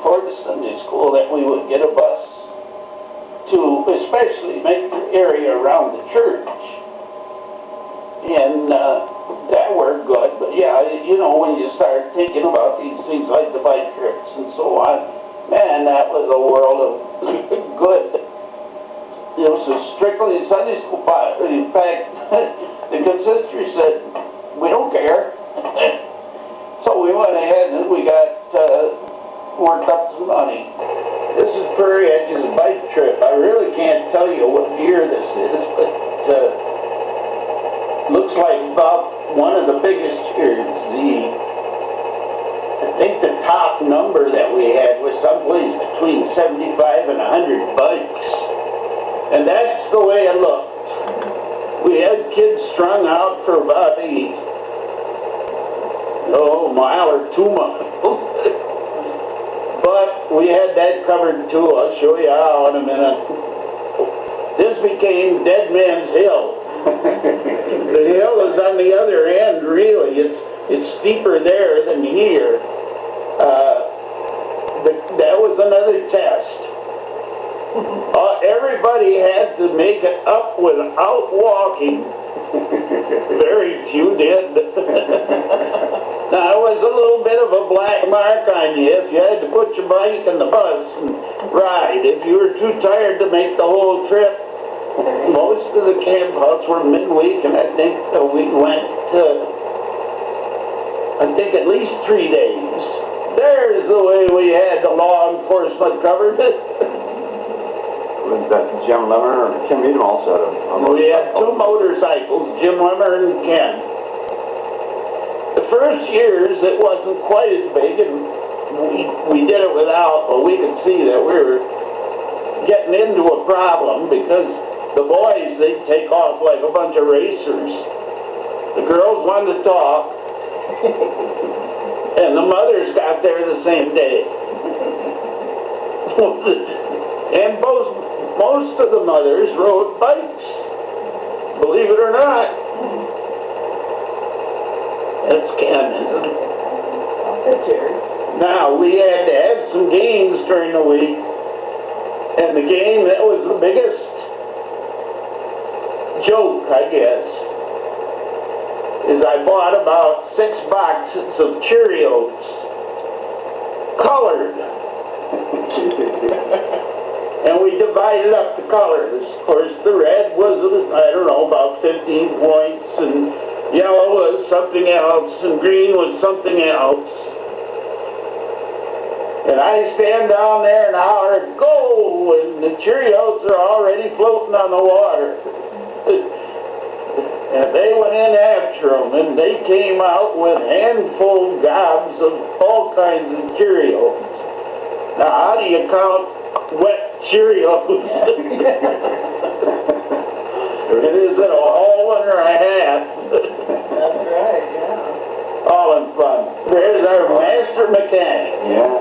before the Sunday school that we would get a bus to especially make the area around the church. And that worked good. But yeah, you know, when you start thinking about these things like the bike trips and so on, man, that was a world of good. It was a strictly Sunday school. In fact, the consistory said, we don't care. So we went ahead and we got worked up some money. This is Prairie Edge's bike trip. I really can't tell you what year this is, but looks like about one of the biggest years. I think the top number that we had was someplace between 75 and 100 bikes. And that's the way it looked. We had kids strung out for about a mile or 2 miles. But we had that covered too. I'll show you how in a minute. This became Dead Man's Hill. The hill is on the other end, really. It's steeper there than here. That was another test. Everybody had to make it up without walking. Very few did. Now, it was a little bit of a black mark on you if you had to put your bike in the bus and ride. If you were too tired to make the whole trip, most of the camp outs were midweek, and I think we went to, at least 3 days. There's the way we had the law enforcement covered. Was that Jim Lemmer or Kim Edom also had a We had 2 motorcycles, Jim Lemmer and Ken. The first years it wasn't quite as big, and we did it without, but we could see that we were getting into a problem because the boys, they'd take off like a bunch of racers. The girls wanted to talk, and the mothers got there the same day. And most of the mothers rode bikes, believe it or not. That's Ken, isn't it? That's Jerry. Now, we had to have some games during the week, and the game that was the biggest joke, I guess, is I bought about 6 boxes of Cheerios, colored. And we divided up the colors. Of course, the red was, I don't know, about 15 points, and yellow was something else, and green was something else. And I stand down there and holler, go! And the Cheerios are already floating on the water. And they went in after them, and they came out with handful gobs of all kinds of Cheerios. Now, how do you count wet Cheerios? It isn't a whole one or a half. That's right, yeah. All in fun. There's our master mechanic. Yeah.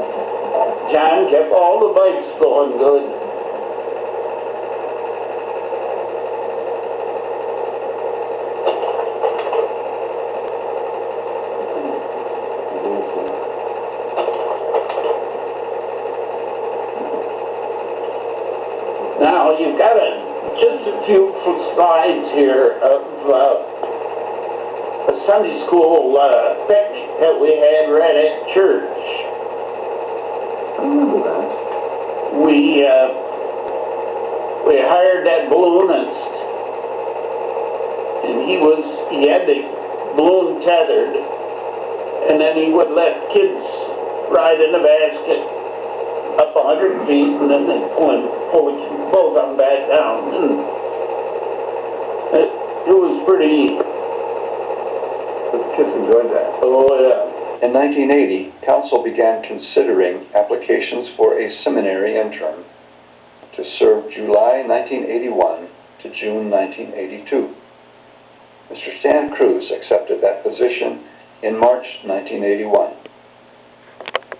John kept all the bikes going good. Now, you've got just a few slides here of a Sunday school picnic that we had right at church. I remember that. We hired that balloonist, and he had the balloon tethered, and then he would let kids ride in the basket up 100 feet, and then they'd pull both of them back down. And it was pretty neat. The kids enjoyed that. Oh, yeah. In 1980, Council began considering applications for a seminary intern to serve July 1981 to June 1982. Mr. Stan Cruz accepted that position in March 1981.